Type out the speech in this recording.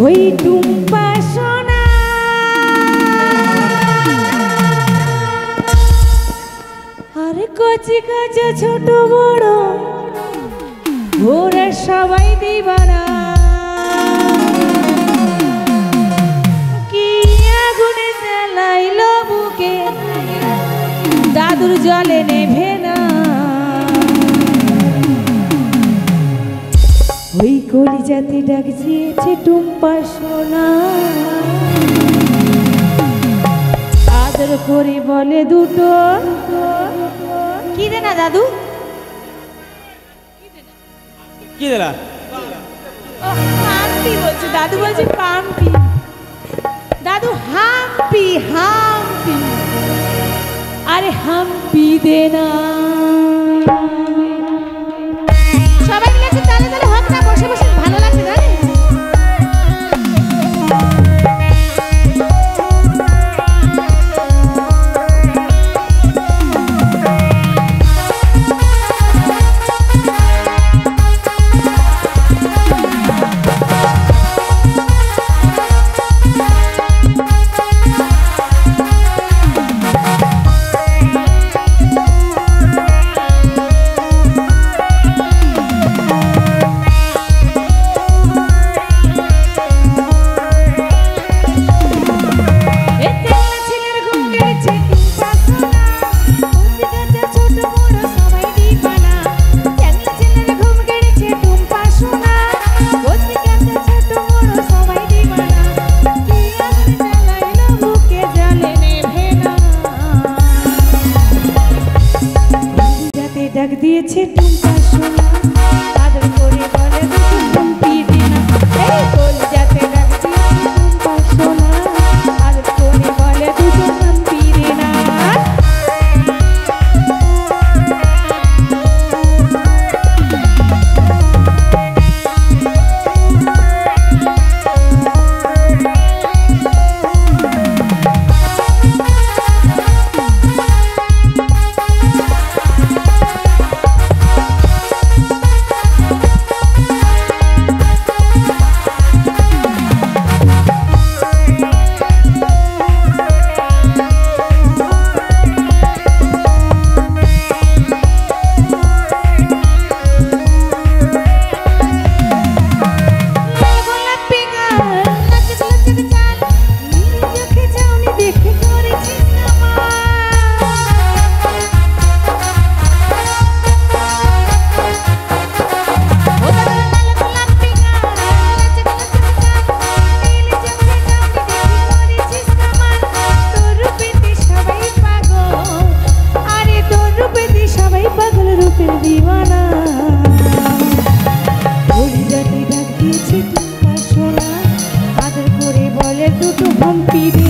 ওই টুম্পা সোনা আর কচি কাঁচা ছোট বড় ওরা সবাই দিবানা কি আগুনে জ্বালাইল বুকে দাদুর জলে নেভে না ওই কলিজাতে ডাক দিয়েছে টুম্পা সোনা আদর করে বলে দুটো কি দে না দাদু কি দিলা হাম্পি বলছে দাদু বলছে পাম্পি দাদু হাম্পি হাম্পি আরে হাম্পি দে না সবাই মিলে একটু তালে তালে হোক না বসে বসে ভালো লাগছে জানেন ডাক দিয়েছে টুম্পা সোনা আদর করে বলে দুটো হাম্পি দে না এই কলিজাতে ডাক দিয়েছে টুম্পা সোনা আদর করে বলে দুটো হাম্পি দে না দুটো হাম্পি